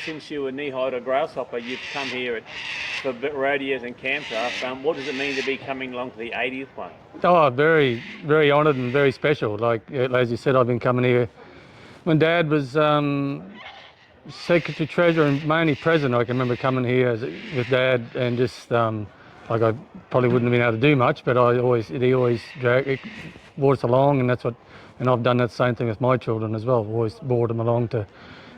since you were knee-high to a grasshopper, you've come here for rodeos and camp draft. What does it mean to be coming along to the 80th one? Oh, very, very honoured and very special. Like as you said, I've been coming here when Dad was secretary treasurer and mainly president. I can remember coming here with Dad and just like I probably wouldn't have been able to do much, but he always brought us along, and and I've done that same thing with my children as well. I've always brought them along to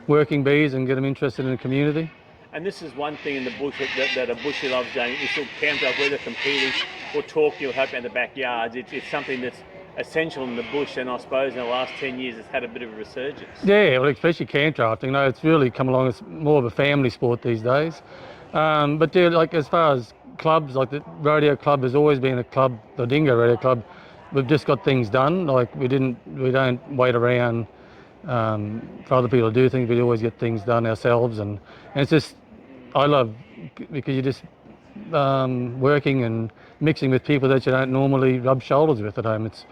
working bees and get them interested in the community. And this is one thing in the bush that a bushy loves doing. You still camp out, whether competing or talking or helping in the backyards. It's something that's essential in the bush, and I suppose in the last 10 years it's had a bit of a resurgence. Yeah, well, especially camp drafting. It's really come along as more of a family sport these days. But yeah, like as far as clubs, like the rodeo club has always been a club, the Dingo Rodeo Club. We've just got things done. Like we don't wait around for other people to do things. We always get things done ourselves, and it's just I love because you're just working and mixing with people that you don't normally rub shoulders with at home. It's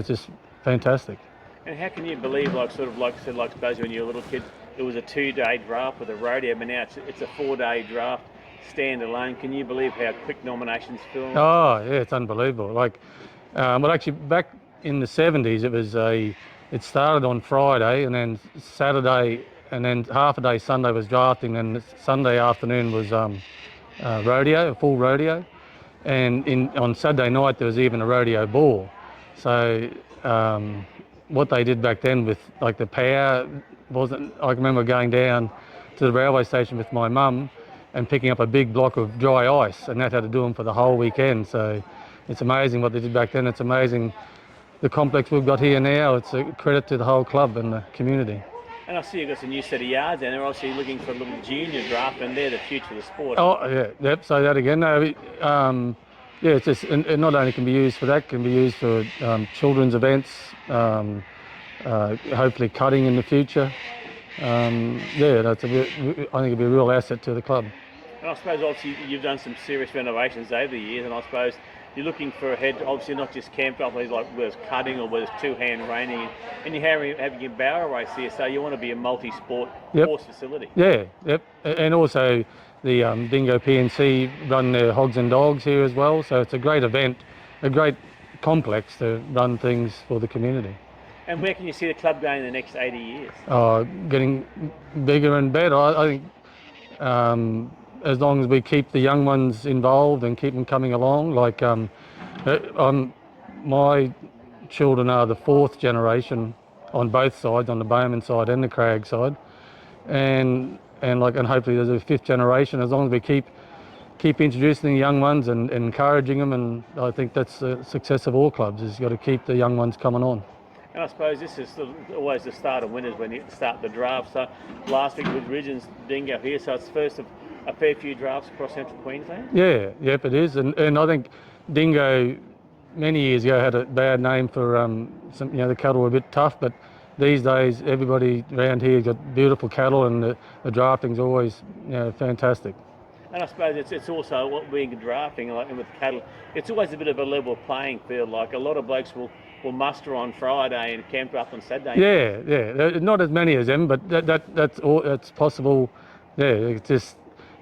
just fantastic. And how can you believe, like suppose when you were a little kid, it was a 2-day draft with a rodeo, but now it's a 4-day draft standalone. Can you believe how quick nominations fill? Oh yeah, it's unbelievable. Like, well, actually back in the 70s, it started on Friday, and then Saturday, and then half a day Sunday was drafting, and Sunday afternoon was rodeo, a full rodeo, and on Saturday night there was even a rodeo ball. So what they did back then with like the power wasn't. I remember going down to the railway station with my mum and picking up a big block of dry ice, and that had to do them for the whole weekend. So it's amazing what they did back then. It's amazing the complex we've got here now. It's a credit to the whole club and the community. And I see you've got some new set of yards, and they're obviously looking for a little junior draft, and they're the future of the sport. Oh yeah, yep. Say that again. No, yeah, it's just and not only can be used for that, can be used for children's events. Hopefully cutting in the future. Yeah, I think it'd be a real asset to the club. And I suppose obviously you've done some serious renovations over the years, and I suppose you're looking for a head, obviously not just camp off, like where it's cutting or where it's two-hand reining, and you're having your barrel race here, so you want to be a multi-sport horse facility. Yeah, yep. And also the Dingo PNC run their hogs and dogs here as well, so it's a great event, a great complex to run things for the community. And where can you see the club going in the next 80 years? Getting bigger and better. I think as long as we keep the young ones involved and keep them coming along. Like my children are the 4th generation on both sides, on the Bowman side and the Cragg side, and hopefully there's a 5th generation. As long as we keep introducing the young ones and encouraging them, and I think that's the success of all clubs. Is you've got to keep the young ones coming on. And I suppose this is always the start of winners when you start the draft. So last week was Regions Dingo here, so it's first of a fair few drafts across Central Queensland. Yeah, yep, it is, and I think Dingo many years ago had a bad name for some, the cattle were a bit tough, but these days everybody around here got beautiful cattle, and the drafting's always fantastic. And I suppose it's also what being drafting, like with cattle, it's always a bit of a level playing field. Like a lot of blokes will muster on Friday and camp draft on Saturday. Yeah, not as many as them, but that's possible. Yeah, it's just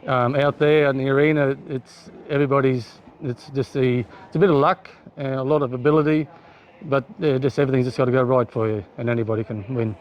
out there in the arena. It's just it's a bit of luck and a lot of ability, but just everything's just got to go right for you, and anybody can win.